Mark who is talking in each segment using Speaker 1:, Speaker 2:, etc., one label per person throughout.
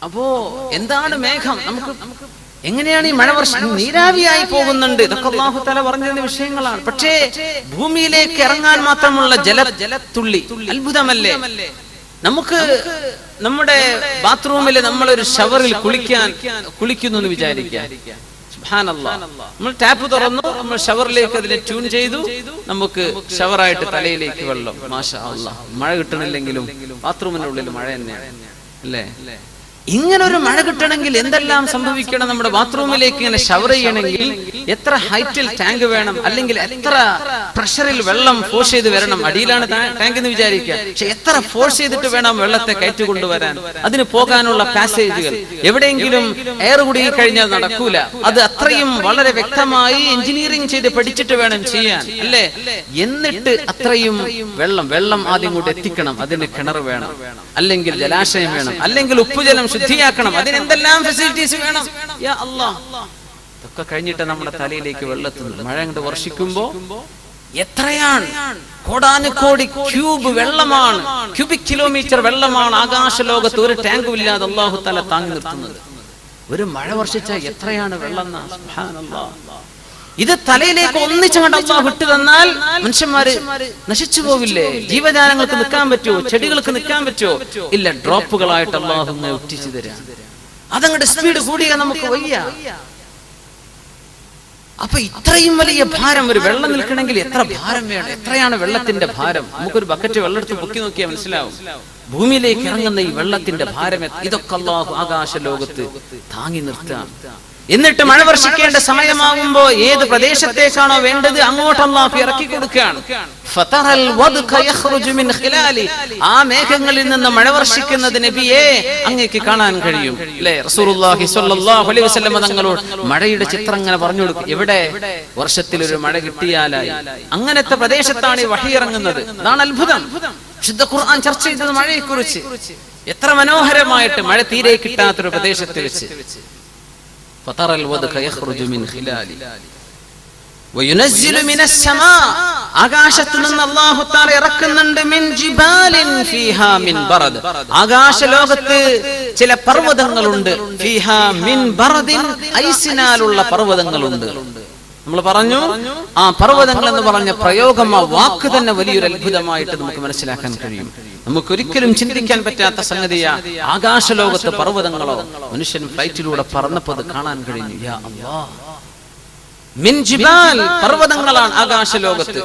Speaker 1: അപ്പോ എന്താണ് മേഘം? നമുക്ക് എങ്ങനെയാണ് ഈ മഴ വർഷം നീരാവിയായി പോകുന്നുണ്ട്? ഇതൊക്കെ അല്ലാഹു തആല പറഞ്ഞിരുന്ന വിഷയങ്ങളാണ്. പക്ഷേ ഭൂമിയിലേക്ക് ഇറങ്ങാൻ മാത്രമുള്ള ജലത്തുള്ളി അത്ഭുതമല്ലേ? നമുക്ക് നമ്മുടെ ബാത്റൂമിൽ നമ്മളൊരു ഷവറിൽ കുളിക്കുന്നു എന്ന് വിചാരിക്കാം. സുബ്ഹാനല്ലാഹ്, നമ്മൾ ടാപ്പ് തുറന്നു, നമ്മൾ ഷവറിലേക്ക് അതിനെ ട്യൂൺ ചെയ്തു, നമുക്ക് ഷവറായിട്ട് തലയിലേക്ക് വെള്ളം. മാഷാ അല്ലാഹ്, മഴ കിട്ടണില്ലെങ്കിലും ബാത്റൂമിന്റെ ഉള്ളിൽ മഴ തന്നെയാണ് അല്ലേ? ഇങ്ങനെ ഒരു മഴ കിട്ടണമെങ്കിൽ എന്തെല്ലാം സംഭവിക്കണം? നമ്മുടെ ബാത്റൂമിലേക്ക് ഇങ്ങനെ ഷവർ ചെയ്യണമെങ്കിൽ എത്ര ഹൈറ്റിൽ ടാങ്ക് വേണം, അല്ലെങ്കിൽ എത്ര പ്രഷറിൽ വെള്ളം ഫോഴ്സ് ചെയ്ത് വരണം? അടിയിലാണ് ടാങ്ക് എന്ന് വിചാരിക്കുക, പക്ഷെ എത്ര ഫോഴ്സ് ചെയ്തിട്ട് വേണം വെള്ളത്തെ കയറ്റിക്കൊണ്ടുവരാൻ? അതിന് പോകാനുള്ള പാസേജുകൾ, എവിടെയെങ്കിലും എയർ കുടുങ്ങി കഴിഞ്ഞാൽ നടക്കൂല. അത് അത്രയും വളരെ വ്യക്തമായി എഞ്ചിനീയറിംഗ് ചെയ്ത് പഠിച്ചിട്ട് വേണം ചെയ്യാൻ അല്ലേ? എന്നിട്ട് അത്രയും വെള്ളം ആദ്യം കൂടെ എത്തിക്കണം. അതിന് കിണർ വേണം, അല്ലെങ്കിൽ ജലാശയം വേണം, അല്ലെങ്കിൽ ഉപ്പുജലം ശുദ്ധിയാക്കണം. അതിനെന്തെല്ലാം ഫെസിലിറ്റീസ് വേണം? യാ അല്ലാഹ്, ഇതൊക്കെ കഴിഞ്ഞിട്ട് നമ്മുടെ തലയിലേക്ക് വെള്ളത്തുന്നത്. മഴ അങ്ങോട്ട് വർഷിക്കുമ്പോ എത്രയാണ്? കോടാനുകോടി ക്യൂബ് വെള്ളമാണ്, ക്യൂബിക് കിലോമീറ്റർ വെള്ളമാണ് ആകാശലോകത്ത് ഒരു ടാങ്കും ഇല്ലാതെ അല്ലാഹു തആല താങ്ങി നിർത്തുന്നത്. ഒരു മഴ വർഷിച്ചാൽ എത്രയാണ് വെള്ളം? സുബ്ഹാനല്ലാഹ്. ഇത് തലയിലേക്ക് ഒന്നിച്ചങ്ങോട്ട് അല്ലാഹു വിട്ടു തന്നാൽ മനുഷ്യന്മാര് നശിച്ചു പോവില്ലേ? ജീവജാലങ്ങൾക്ക് നിൽക്കാൻ പറ്റുമോ? ചെടികൾക്ക് നിൽക്കാൻ പറ്റുമോ? ഇല്ല, ഡ്രോപ്പുകളായിട്ട് അല്ലാഹു ഒറ്റിച്ചു തരാം. അതങ്ങോട്ട് സ്പീഡ് കൂടിയാൽ നമുക്ക് വയ്യ. അപ്പൊ ഇത്രയും വലിയ ഭാരം, ഒരു വെള്ളം നിൽക്കണമെങ്കിൽ എത്ര ഭാരം വേണം? എത്രയാണ് വെള്ളത്തിന്റെ ഭാരം? നമുക്കൊരു ബക്കറ്റ് വെള്ളം എടുത്ത് പൊക്കി നോക്കിയാൽ മനസ്സിലാവും ഭൂമിയിലേക്ക് ഇറങ്ങുന്ന ഈ വെള്ളത്തിന്റെ ഭാരം. ഇതൊക്കെ അല്ലാഹു ആകാശ ലോകത്ത് താങ്ങി നിർത്താം. എന്നിട്ട് മഴ വർഷിക്കേണ്ട സമയമാകുമ്പോ ഏത് പ്രദേശത്തേക്കാണോ വേണ്ടത് അങ്ങോട്ട് അല്ലാഹു ഇറക്കി കൊടുക്കുകയാണ്. ഫതറൽ വദ്ക യഖ്റുജു മിൻ ഖിലാലി, ആ മേഘങ്ങളിൽ നിന്ന് മഴ വർഷിക്കുന്നത് നബിയെ അങ്ങേക്ക് കാണാൻ കഴിയും അല്ലേ? റസൂലുള്ളാഹി സ്വല്ലല്ലാഹു അലൈഹി വസല്ലം തങ്ങളോട് മഴയുടെ ചിത്രം ഇങ്ങനെ പറഞ്ഞു കൊടുക്കും. എവിടെ വർഷത്തിൽ ഒരു മഴ കിട്ടിയാലായി. അങ്ങനത്തെ പ്രദേശത്താണ് ഈ വഹി ഇറങ്ങുന്നത്. അതാണ് അത്ഭുതം. വിശുദ്ധ ഖുർആൻ ചർച്ച ചെയ്തത് മഴയെക്കുറിച്ച്. എത്ര മനോഹരമായിട്ട് മഴ തീരെ കിട്ടാത്തൊരു പ്രദേശത്ത് വെച്ച് فَتَرَى الْوَدْقَ يَخْرُجُ مِنْ خِلَالِ وَيُنَزِّلُ مِنَ السَّمَاءِ, ആകാശത്തു നിന്ന് അല്ലാഹു തആല ഇറക്കുന്നുണ്ട് മിൻ ജിബാലിൻ ഫീഹാ മിൻ ബറദ്, ആകാശ ലോകത്ത് ചില പർവ്വതങ്ങളുണ്ട്. ഫീഹാ മിൻ ബറദിൻ, ഐസിനാലുള്ള പർവ്വതങ്ങളുണ്ട്. നമ്മൾ പറഞ്ഞു ആ പർവ്വതങ്ങൾ എന്ന് പറഞ്ഞ പ്രയോഗം, ആ വാക്ക് തന്നെ വലിയൊരു അത്ഭുതമായിട്ട് നമുക്ക് മനസ്സിലാക്കാൻ കഴിയും. നമുക്കൊരിക്കലും ചിന്തിക്കാൻ പറ്റാത്ത സംഗതിയാ ആകാശലോകത്ത് പർവ്വതങ്ങളോ. മനുഷ്യൻ ഫ്ലൈറ്റിലൂടെ പറന്നപ്പോൾ അത് കാണാൻ കഴിഞ്ഞു. യാ അല്ലാഹ്, മിൻ ജിബാൽ, പർവ്വതങ്ങളാണ് ആകാശലോകത്ത്.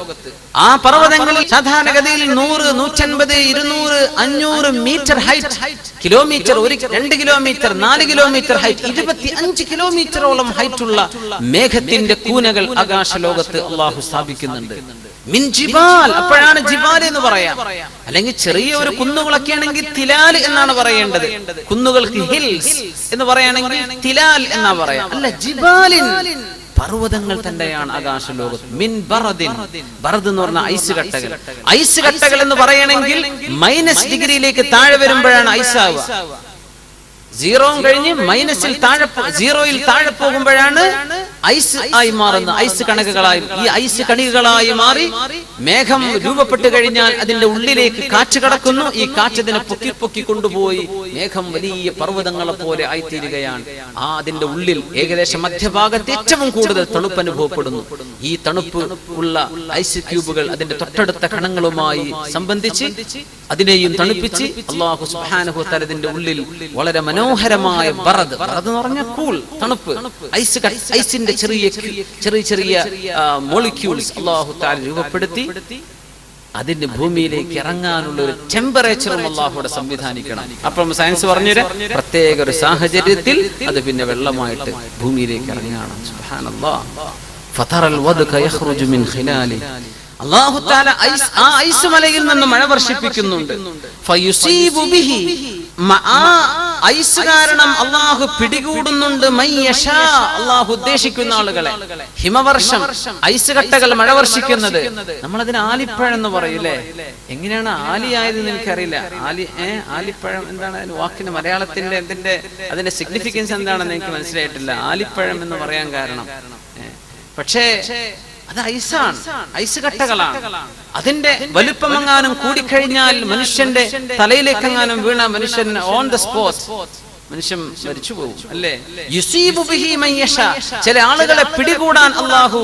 Speaker 1: ആ പർവ്വതങ്ങളിൽ സാധാരണഗതിയിൽ 100, 150, 200, 500 metre height, kilometre, 2 kilometre, 4 kilometre height, 25 കിലോമീറ്ററോളം ഹൈറ്റുള്ള മേഘത്തിന്റെ കൂനകൾ ആകാശലോകത്ത് അല്ലാഹു സ്ഥാപിക്കുന്നുണ്ട്. മിൻ ജിബാൽ, അപ്പോഴാണ് ജിബാൽ എന്ന് പറയാം. അല്ലെങ്കിൽ ചെറിയ ഒരു കുന്നുകളൊക്കെ ആണെങ്കിൽ തിലാൽ എന്നാണ് പറയേണ്ടത്. കുന്നുകൾക്ക് ഹിൽസ് എന്ന് പറയുകയാണെങ്കിൽ തിലാൽ എന്നാ പറയാം. അല്ല, ജിബാലിൻ, പർവ്വതങ്ങൾ തന്നെയാണ് ആകാശലോകത്ത്. മിൻ ബറദിൻ, ബറദ് എന്ന് പറഞ്ഞ ഐസ് കട്ടകൾ. ഐസ് കട്ടകൾ എന്ന് പറയണമെങ്കിൽ മൈനസ് ഡിഗ്രിയിലേക്ക് താഴെ വരുമ്പോഴാണ് ഐസ് ആവുക. 0 കഴിഞ്ഞ് മൈനസിൽ താഴെ, 0യിൽ താഴെ പോകുമ്പോഴാണ് ഐസ് ആയി മാറുന്ന, ഐസ് കണകുകളായി. ഈ ഐസ് കണികകളായി മാറി മേഘം രൂപപ്പെട്ട് കഴിഞ്ഞാൽ അതിന്റെ ഉള്ളിലേക്ക് കാറ്റ് കടക്കുന്നു. ഈ കാറ്റ് അതിനെ പൊക്കി കൊണ്ടുപോയി മേഘം വലിയ പർവ്വതങ്ങളെ പോലെ ആയിത്തീരുകയാണ്. അതിന്റെ ഉള്ളിൽ ഏകദേശം മധ്യഭാഗത്ത് ഏറ്റവും കൂടുതൽ തണുപ്പ് അനുഭവപ്പെടുന്നു. ഈ തണുപ്പ് ഉള്ള ഐസ് ക്യൂബുകൾ അതിന്റെ തൊട്ടടുത്ത കണങ്ങളുമായി സംബന്ധിച്ച് അതിനെയും തണുപ്പിച്ച് അല്ലാഹു സുബ്ഹാനഹു വ തആല ഇതിന്റെ ഉള്ളിൽ വളരെ മനോഹരമായ ബറദ്, ബറദ് എന്ന് പറഞ്ഞാൽ കൂൾ, തണുപ്പ്, ഐസിന്റെ ചെറിയ മോളിക്യൂൾസ് അല്ലാഹു തആല രൂപപ്പെടുത്തി അതിന്റെ ഭൂമിയിലേക്ക് ഇറങ്ങാനുള്ള ഒരു ടെമ്പറേച്ചറും അല്ലാഹുവിടെ സംവിധാനിക്കണം. അപ്പം സയൻസ് പറഞ്ഞൊരു പ്രത്യേക ഒരു സാഹചര്യത്തിൽ അത് പിന്നെ വെള്ളമായിട്ട് ഭൂമിയിലേക്ക് ഇറങ്ങണം. സുബ്ഹാനല്ലാഹ്. ഫതറൽ വദ്ക യഖ്റുജു മിൻ ഖിലാലി, അല്ലാഹു തആല ആ ഐസ് മലയിൽ നിന്ന് മഴ വർഷിപ്പിക്കുന്നുണ്ട്. ഫയുസീബു ബിഹി, ഐസ് കാരണം അല്ലാഹു പിടികൂടുന്നുണ്ട് മയ്യശാ, അല്ലാഹു ഉദ്ദേശിക്കുന്ന ആളുകളെ. ഹിമവർഷം, ഐസ് കട്ടകൾ മഴ വർഷിക്കുന്നത്. നമ്മളതിന് ആലിപ്പഴം എന്ന് പറയൂലേ. എങ്ങനെയാണ് ആലിയായതെന്ന് എനിക്കറിയില്ല. ആലിപ്പഴം എന്താണ് അതിന് വാക്കിന് മലയാളത്തിന്റെ അതിന്റെ സിഗ്നിഫിക്കൻസ് എന്താണെന്ന് എനിക്ക് മനസ്സിലായിട്ടില്ല. ആലിപ്പഴം എന്ന് പറയാൻ കാരണം പക്ഷേ അത് ഐസാണ്, ഐസ് കട്ടകളാണ്. അതിന്റെ വലുപ്പമെങ്ങാനും കൂടിക്കഴിഞ്ഞാൽ മനുഷ്യന്റെ തലയിലേക്കെങ്ങാനും വീണ മനുഷ്യൻ ഓൺ ദ സ്പോട്ട് മനുഷ്യൻ മരിച്ചു പോകും അല്ലേ? യുസീബു ബിഹി മൻ യശാ, ചില ആളുകളെ പിടികൂടാൻ അല്ലാഹു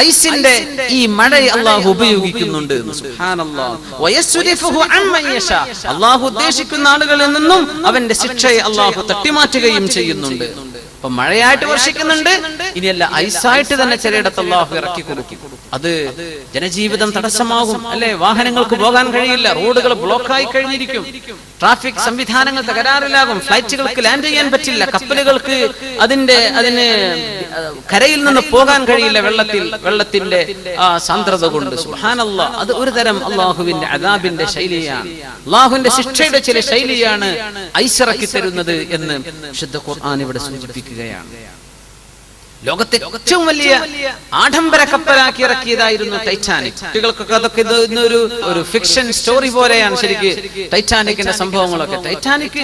Speaker 1: ഐസിന്റെ ഈ മഴ അല്ലാഹു ഉപയോഗിക്കുന്നുണ്ട്. സുബ്ഹാനല്ലാഹ്. വയസ്രിഫുഹു അമ്മൻ യശാ, അല്ലാഹു ഉദ്ദേശിക്കുന്ന ആളുകളിൽ നിന്നും അവന്റെ ശിക്ഷയെ അല്ലാഹു തട്ടിമാറ്റുകയും ചെയ്യുന്നുണ്ട്. അപ്പൊ മഴയായിട്ട് വർഷിക്കുന്നുണ്ട്, ഇനിയല്ല ഐസായിട്ട് തന്നെ ചിലയിടത്ത് അല്ലാഹു ഇറക്കി കൊടുക്കും. അത് ജനജീവിതം തടസ്സമാകും അല്ലെ? വാഹനങ്ങൾക്ക് പോകാൻ കഴിയില്ല, റോഡുകൾ ബ്ലോക്കായി കഴിഞ്ഞിരിക്കും, ട്രാഫിക് സംവിധാനങ്ങൾ തകരാറിലാകും, ഫ്ലൈറ്റുകൾക്ക് ലാൻഡ് ചെയ്യാൻ പറ്റില്ല, കപ്പലുകൾക്ക് അതിന് കരയിൽ നിന്ന് പോകാൻ കഴിയില്ല വെള്ളത്തിന്റെ സാന്ദ്രത കൊണ്ട്. സുബ്ഹാനല്ലാഹ്. അത് ഒരു തരം അള്ളാഹുവിന്റെ അദാബിന്റെ ശൈലിയാണ്, അള്ളാഹുവിന്റെ ശിക്ഷയുടെ ചില ശൈലിയാണ് ഐസിറക്കി തരുന്നത് എന്ന് വിശുദ്ധ ഖുർആൻ ഇവിടെ സൂചിപ്പിക്കുകയാണ്. ലോകത്തെ ഏറ്റവും വലിയ ആഡംബര കപ്പലാക്കി ഇറക്കിയതായിരുന്നു ടൈറ്റാനിക്. കുട്ടികൾക്കൊക്കെ അതൊക്കെ ഒരു ഫിക്ഷൻ സ്റ്റോറി പോലെയാണ് ശരിക്ക് ടൈറ്റാനിക്കിന്റെ സംഭവങ്ങളൊക്കെ. ടൈറ്റാനിക്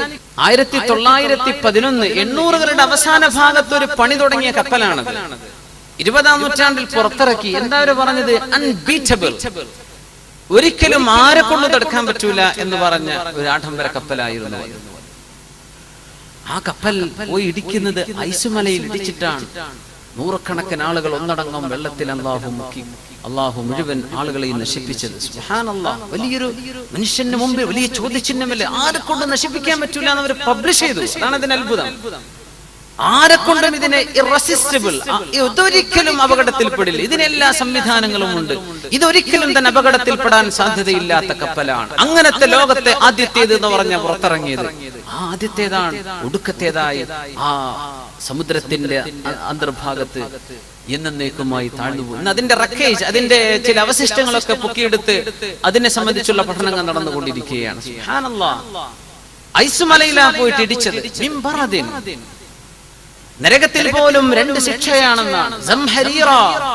Speaker 1: 1911 800കളുടെ അവസാന ഭാഗത്ത് ഒരു പണി തുടങ്ങിയ കപ്പലാണത്. 20ാം നൂറ്റാണ്ടിൽ പുറത്തിറക്കി. എന്താ അവർ പറഞ്ഞത്? അൺബീറ്റബിൾ, ഒരിക്കലും ആരെ കൊണ്ട് തടുക്കാൻ പറ്റൂല എന്ന് പറഞ്ഞ ഒരു ആഡംബര കപ്പലായിരുന്നു. ആ കപ്പൽ പോയി ഇടിക്കുന്നത് ഐസുമലയിൽ ഇടിച്ചിട്ടാണ്. നൂറുകണക്കിന് ആളുകൾ ഒന്നടങ്കം വെള്ളത്തിൽ അല്ലാഹു മുക്കി. അല്ലാഹു മുഴുവൻ ആളുകളെയും നശിപ്പിച്ചത്. സുബ്ഹാനല്ലാഹ്. വലിയൊരു മനുഷ്യന് മുമ്പ് വലിയ ചോദ്യചിഹ്നമല്ലേ, ആരെ കൊണ്ട് നശിപ്പിക്കാൻ പറ്റൂല എന്ന് അവർ പബ്ലിഷ് ചെയ്തു. അതാണ് അതിന്റെ അത്ഭുതം. ആരെ കൊണ്ടും ഇതിനെ ഇറസിസ്റ്റബിൾ, ഇതൊരിക്കലും അപകടത്തിൽപ്പെടില്ല, ഇതിനെല്ലാ സംവിധാനങ്ങളും ഉണ്ട്, ഇതൊരിക്കലും തന്നെ അപകടത്തിൽപ്പെടാൻ സാധ്യതയില്ലാത്ത കപ്പലാണ്. അങ്ങനത്തെ ലോകത്തെ ആദ്യത്തേത് എന്ന് പറഞ്ഞ പുറത്തിറങ്ങിയത് ആ ആദ്യത്തേതാണ്. ഒടുക്കത്തേതായി ആ സമുദ്രത്തിന്റെ അന്തർഭാഗത്ത് എന്നേക്കുമായി താഴ്ന്നുപോയി. അതിന്റെ റക്കേജ്, അതിന്റെ ചില അവശിഷ്ടങ്ങളൊക്കെ പൊക്കിയെടുത്ത് അതിനെ സംബന്ധിച്ചുള്ള പഠനങ്ങൾ നടന്നുകൊണ്ടിരിക്കുകയാണ്. സുബ്ഹാനല്ലാഹ്. ഐസുമലയിലാ പോയിട്ട് ഇടിച്ചത്. നരകത്തിൽ പോലും 2 ശിക്ഷയാണെന്നാണ്. സംഹരീറ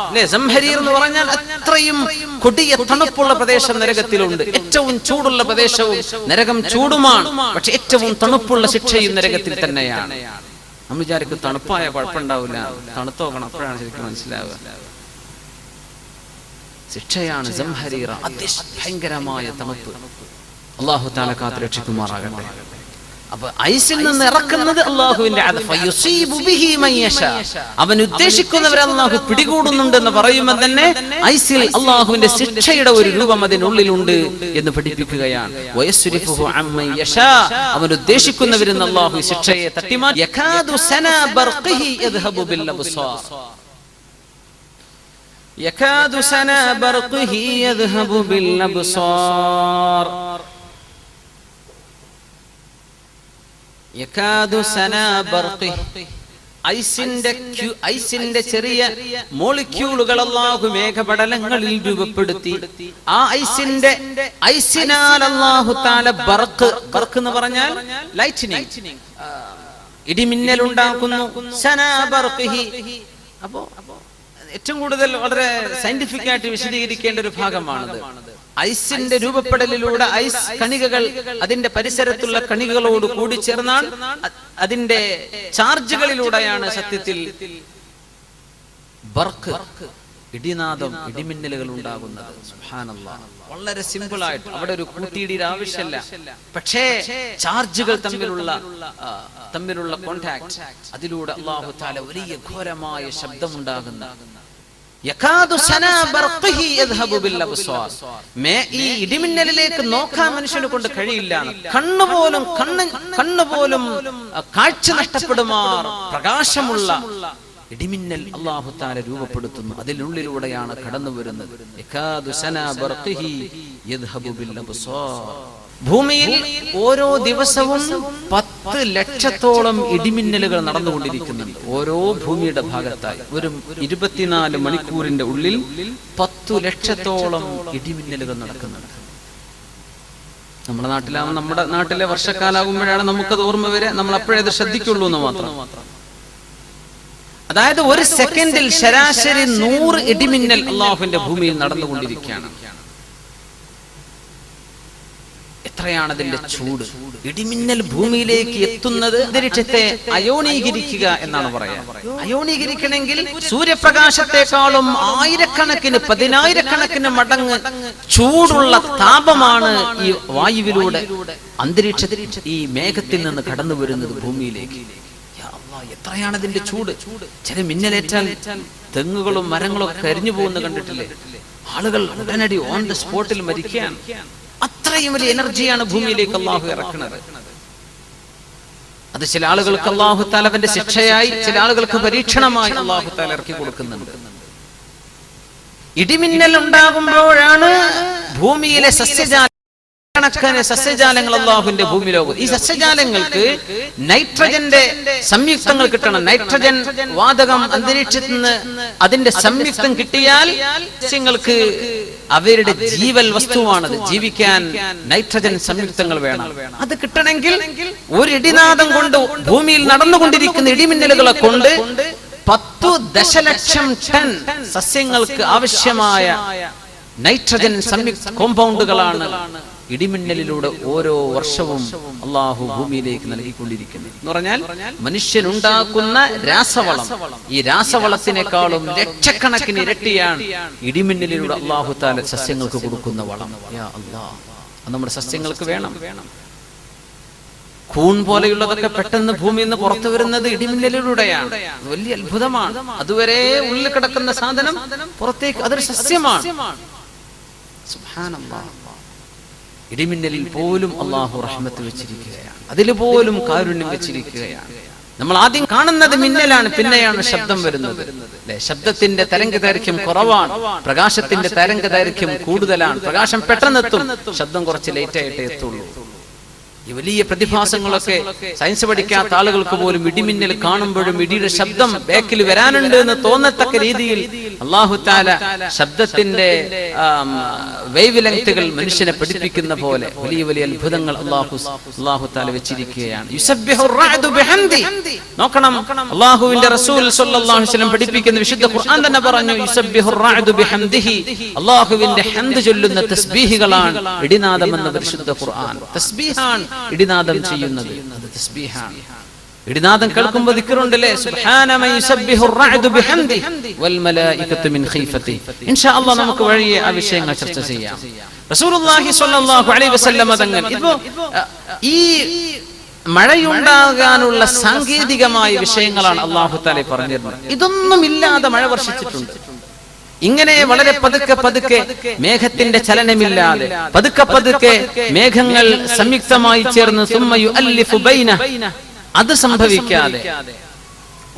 Speaker 1: അല്ലേ? സംഹരീർ എന്ന് പറഞ്ഞാൽ അത്രയും കൊടിയ തണുപ്പുള്ള പ്രദേശം നരകത്തിലുണ്ട്. ഏറ്റവും ചൂടുള്ള പ്രദേശവും നരകം ചൂടുമാണ്, പക്ഷെ ഏറ്റവും തണുപ്പുള്ള ശിക്ഷയും നരകത്തിൽ തന്നെയാണ്. നമ്മൾ വിചാരിക്കും തണുപ്പായ കുഴപ്പമുണ്ടാവില്ല, തണുത്ത് നോക്കണം, അപ്പോഴാണ് ശരിക്കും മനസ്സിലാവുക. ശിക്ഷയാണ് സംഹരീറ, അതിഭയങ്കരമായ തണുപ്പ്. അല്ലാഹു തആല കാത്ത് രക്ഷിക്കുമാറാകട്ടെ. അപ്പൊ ഐസിൽ നിന്ന് ഇറക്കുന്നത് അല്ലാഹുവിന്റെ അദഫ്. യുസീബു ബിഹി മൻ യശാ, അവൻ ഉദ്ദേശിക്കുന്നവരെ അല്ലാഹു പിടികൂടുന്നുണ്ടെന്ന് പറയുമ്പോൾ തന്നെ ഐസിൽ അല്ലാഹുവിന്റെ ശിക്ഷയുടെ ഒരു രൂപം അതിനുള്ളിലുണ്ട് എന്ന് പഠിപ്പിക്കുകയാണ്. വയസ്രിഫുഹു അമ്മൻ യശാ, അവൻ ഉദ്ദേശിക്കുന്നവരിൽ അല്ലാഹു ശിക്ഷയെ തട്ടിമാറ്റി. യകാദു സനാ ബർഖിഹി യദ്ഹബു ബിൽ അബ്സാർ, യകാദു സനാ ബർഖിഹി യദ്ഹബു ബിൽ അബ്സാർ, ഐസിന്റെ ചെറിയ മോളിക്യൂളുകൾ അല്ലാഹു മേഘപടലങ്ങളിൽ രൂപപ്പെടുത്തി. ആ ഐസിനാൽ അല്ലാഹു തആല ബർഖ് എന്ന് പറഞ്ഞാൽ ലൈറ്റ്നിങ്, ഇടിമിന്നൽ ഉണ്ടാക്കുന്നു. സനാ ബർഖിഹി. അപ്പോ ഏറ്റവും കൂടുതൽ വളരെ സയന്റിഫിക് ആയിട്ട് വിശദീകരിക്കേണ്ട ഒരു ഭാഗമാണത്. ഐസിന്റെ രൂപപ്പെടലിലൂടെ ഐസ് കണികകൾ അതിന്റെ പരിസരത്തുള്ള കണികകളോട് കൂടി ചേർന്നാൽ അതിന്റെ ചാർജുകളിലൂടെയാണ് സത്യത്തിൽ ബർക്ക്, ഇടിനാദം, ഇടിമിന്നലുകൾ ഉണ്ടാകുന്നത്. സുബ്ഹാനല്ലാഹ്. വളരെ സിമ്പിൾ ആയിട്ട് അവിടെ ഒരു കൂട്ടിയിടിയുടെ ആവശ്യമില്ല, പക്ഷേ ചാർജുകൾ തമ്മിലുള്ള കോണ്ടാക്ട്, അതിലൂടെ അല്ലാഹു തആല വലിയ ഘോരമായ ശബ്ദമുണ്ടാകുന്ന യകാദു സനാ ബർഖിഹി യദ്ഹബു ബിൽ അബ്സാർ. ഈ ഇടിമിന്നലിലേക്ക് നോക്കാൻ മനുഷ്യനെ കൊണ്ട് കഴിയില്ല. കണ്ണുപോലും കാഴ്ച നഷ്ടപ്പെടുമാർ പ്രകാശമുള്ള ഇടിമിന്നൽ അല്ലാഹു തആല രൂപപ്പെടുത്തുന്നു. അതിനുള്ളിലൂടെയാണ് കടന്നു വരുന്നത്. യകാദു സനാ ബർഖിഹി യദ്ഹബു ബിൽ അബ്സാർ. ഭൂമിയിൽ ഓരോ ദിവസവും 10 ലക്ഷത്തോളം ഇടിമിന്നലുകൾ നടന്നുകൊണ്ടിരിക്കുന്നുണ്ട്. ഓരോ ഭൂമിയുടെ ഭാഗത്തായി ഒരു 24 മണിക്കൂറിന്റെ ഉള്ളിൽ 10 ലക്ഷത്തോളം ഇടിമിന്നലുകൾ നടക്കുന്നുണ്ട്. നമ്മുടെ നാട്ടിലെ വർഷക്കാലാകുമ്പോഴാണ് നമുക്കത് ഓർമ്മ വരെ, നമ്മൾ അപ്പോഴേ അത് ശ്രദ്ധിക്കുള്ളൂ എന്ന് മാത്രം. അതായത് ഒരു സെക്കൻഡിൽ ശരാശരി 100 ഇടിമിന്നൽ അല്ലാഹുവിന്റെ ഭൂമിയിൽ നടന്നുകൊണ്ടിരിക്കുകയാണ്. എത്രയാണ് അതിന്റെ ചൂട്. ഇടിമിന്നൽ ഭൂമിയിലേക്ക് എത്തുന്നത് അന്തരീക്ഷത്തെ അയോണീകരിക്കുക എന്നാണ് പറയാ. അയോണീകരിക്കണമെങ്കിൽ സൂര്യപ്രകാശത്തെക്കാളും ആയിരക്കണക്കിന് 10,000-കണക്കിന് മടങ്ങ് ചൂടുള്ള താപമാണ് ഈ വായുവിലൂടെ അന്തരീക്ഷത്തിൽ ഈ മേഘത്തിൽ നിന്ന് കടന്നു വരുന്നത് ഭൂമിയിലേക്ക്. എത്രയാണ് അതിന്റെ ചൂട്. ചില മിന്നലേറ്റാൽ തെങ്ങുകളും മരങ്ങളും ഒക്കെ കരിഞ്ഞു പോകുന്ന കണ്ടിട്ടില്ലേ? ആളുകൾ ഉടനടി ഓൺ ദ സ്പോട്ടിൽ മരിക്കാൻ. അത്രയും വലിയ എനർജിയാണ് ഭൂമിയിലേക്ക് അള്ളാഹു ഇറക്കുന്നത്. അത് ചില ആളുകൾക്ക് അള്ളാഹു തആല അവന്റെ ശിക്ഷയായി, ചില ആളുകൾക്ക് പരീക്ഷണമായി അള്ളാഹു തആല ഇറക്കി കൊടുക്കുന്നുണ്ട്. ഇടിമിന്നൽ ഉണ്ടാകുമ്പോഴാണ് ഭൂമിയിലെ സസ്യജാലങ്ങൾ അള്ളാഹുവിന്റെ ഭൂമിലോകം. ഈ സസ്യജാലങ്ങൾക്ക് നൈട്രജന്റെ സംയുക്തങ്ങൾ കിട്ടണം. നൈട്രജൻ വാതകം അന്തരീക്ഷത്തിൽ നിന്ന് അതിന്റെ സംയുക്തം കിട്ടിയാൽ സസ്യങ്ങൾക്ക് അവരുടെ ജീവൽ വസ്തുവാണത്. ജീവിക്കാൻ നൈട്രജൻ സംയുക്തങ്ങൾ വേണം. അത് കിട്ടണമെങ്കിൽ ഒരു ഇടിനാദം കൊണ്ട് ഭൂമിയിൽ നടന്നുകൊണ്ടിരിക്കുന്ന ഇടിമിന്നലുകളെ കൊണ്ട് 10 ദശലക്ഷം ടൺ സസ്യങ്ങൾക്ക് ആവശ്യമായ നൈട്രജൻ സംയുക്ത കോമ്പൗണ്ടുകളാണ് ഇടിമിന്നലിലൂടെ ഓരോ വർഷവും അള്ളാഹു ഭൂമിയിലേക്ക് നൽകിക്കൊണ്ടിരിക്കുന്നത്. എന്ന് പറഞ്ഞാൽ മനുഷ്യനുണ്ടാക്കുന്ന രാസവളം, ഈ രാസവളത്തിനേക്കാളും ലക്ഷക്കണക്കിന് ഇരട്ടിയാണ് ഇടിമിന്നലിലൂടെ അള്ളാഹു തആല സസ്യങ്ങൾക്ക് കൊടുക്കുന്ന വളം. യാ അല്ലാഹ്, അത് നമ്മുടെ സസ്യങ്ങൾക്ക് വേണം. കൂൺ പോലെയുള്ളതൊക്കെ പെട്ടെന്ന് ഭൂമിയിൽ നിന്ന് പുറത്തു വരുന്നത് ഇടിമിന്നലിലൂടെയാണ്. വലിയ അത്ഭുതമാണ്. അതുവരെ ഉള്ളിൽ കിടക്കുന്ന സാധനം പുറത്തേക്ക്, അതൊരു സസ്യമാണ്. സുബ്ഹാനല്ലാഹ്. ഇടിമിന്നലിൽ പോലും അള്ളാഹു റഹ്മത്ത് വെച്ചിരിക്കുകയാണ്. അതിൽ പോലും കാരുണ്യം വെച്ചിരിക്കുകയാണ്. നമ്മൾ ആദ്യം കാണുന്നത് മിന്നലാണ്, പിന്നെയാണ് ശബ്ദം വരുന്നത്. അല്ലെ, ശബ്ദത്തിന്റെ തരംഗദൈർഘ്യം കുറവാണ്, പ്രകാശത്തിന്റെ തരംഗദൈർഘ്യം കൂടുതലാണ്. പ്രകാശം പെട്ടെന്നെത്തും, ശബ്ദം കുറച്ച് ലേറ്റ് ആയിട്ടേ എത്തുള്ളൂ. ഈ വലിയ പ്രതിഭാസങ്ങളൊക്കെ സയൻസ് പഠിക്കാത്ത ആളുകൾക്ക് പോലും ഇടിമിന്നൽ കാണുമ്പോഴും ഇടിയുടെ ശബ്ദം ബാക്കിൽ വരാനുണ്ട് എന്ന് തോന്നത്തക്ക രീതിയിൽ അല്ലാഹു തആല ശബ്ദത്തിന്റെ വേവ് ലെങ്തുകൾ മനുഷ്യനെ പഠിപ്പിക്കുന്ന പോലെ വലിയ വലിയ അത്ഭുതങ്ങൾ അല്ലാഹു തആല വെച്ചിരിക്കുകയാണ്. യുസബ്ബിഹുർ റഅദു ബിഹംദി. നോക്കണം, അല്ലാഹുവിന്റെ റസൂൽ സ്വല്ലല്ലാഹു അലൈഹി വസല്ലം പഠിപ്പിക്കുന്ന വിശുദ്ധ ഖുർആൻ തന്നെ പറഞ്ഞു, യുസബ്ബിഹുർ റഅദു ബിഹംദിഹി. അല്ലാഹുവിന്റെ ഹംദ് ചൊല്ലുന്ന തസ്ബീഹുകളാണ് ഇടിനാദം എന്ന പരിശുദ്ധ ഖുർആൻ. തസ്ബീഹാണ് ഇടിനാദം ചെയ്യുന്നത്, അത് തസ്ബീഹാണ്. ഇടിനാദം കേൾക്കുമ്പോൾ ദിക്റുണ്ടല്ലേ, സുബ്ഹാന മൻ യുസബ്ബിഹുർ റഅദു ബിഹംദിഹി വൽ മലായികതു മിൻ ഖീഫതി. ഇൻഷാ അല്ലാഹ് നമുക്ക് വഴിയെ ആ വിഷയങ്ങൾ ചർച്ച ചെയ്യാം. റസൂലുള്ളാഹി സ്വല്ലല്ലാഹു അലൈഹി വസല്ലം തങ്ങൾ ഇപ്പോ ഈ മഴയുണ്ടാകാനുള്ള സാങ്കേതികമായ വിഷയങ്ങളാണ് അല്ലാഹു തആല പറഞ്ഞിരുന്നത്. ഇതൊന്നും ഇല്ലാതെ മഴ വർഷിച്ചിട്ടുണ്ട്. ഇങ്ങനെ വളരെ പതുക്കെ പതുക്കെ മേഘത്തിന്റെ ചലനമില്ലാതെ പതുക്കെ പതുക്കെ മേഘങ്ങൾ സംയുക്തമായി ചേർന്ന് സുമ്മ യുഅല്ലിഫു ബൈന, അത് സംഭവിക്കാതെ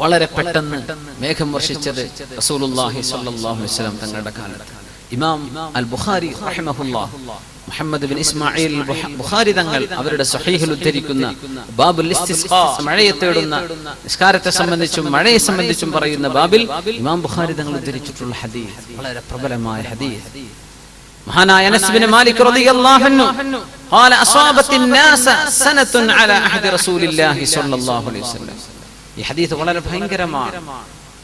Speaker 1: വളരെ പെട്ടെന്ന് മേഘം വർഷിച്ചത് റസൂലുള്ളാഹി സ്വല്ലല്ലാഹു അലൈഹി വസല്ലം തങ്ങളുടെ കാലത്ത്. ഇമാം അൽ ബുഖാരി റഹിമഹുല്ലാഹ്, മുഹമ്മദ് ബിൻ ഇസ്മായിൽ ബുഖാരി തങ്ങൾ അവരുടെ സ്വഹീഹിൽ ഉദ്ധരിക്കുന്ന ബാബുൽ ഇസ്തിസ്ഖാ, മഴയെ തേടുന്ന നിസ്കാരത്തെ സംബന്ധിച്ചും മഴയെ സംബന്ധിച്ചും പറയുന്ന ബാബിൽ ഇമാം ബുഖാരി തങ്ങൾ ഉദ്ധരിച്ചിട്ടുള്ള ഹദീസ് വളരെ പ്രബലമായ ഹദീസ്. മഹാനായ അനസ് ബിൻ മാലിക് റളിയല്ലാഹു അൻഹു ഖാല അസ്വാബത്തിൻ നാസ സനതുൻ അലാ അഹദി റസൂലില്ലാഹി സ്വല്ലല്ലാഹു അലൈഹി വസല്ലം. ഈ ഹദീസ് വളരെ ഭയങ്കരമാണ്.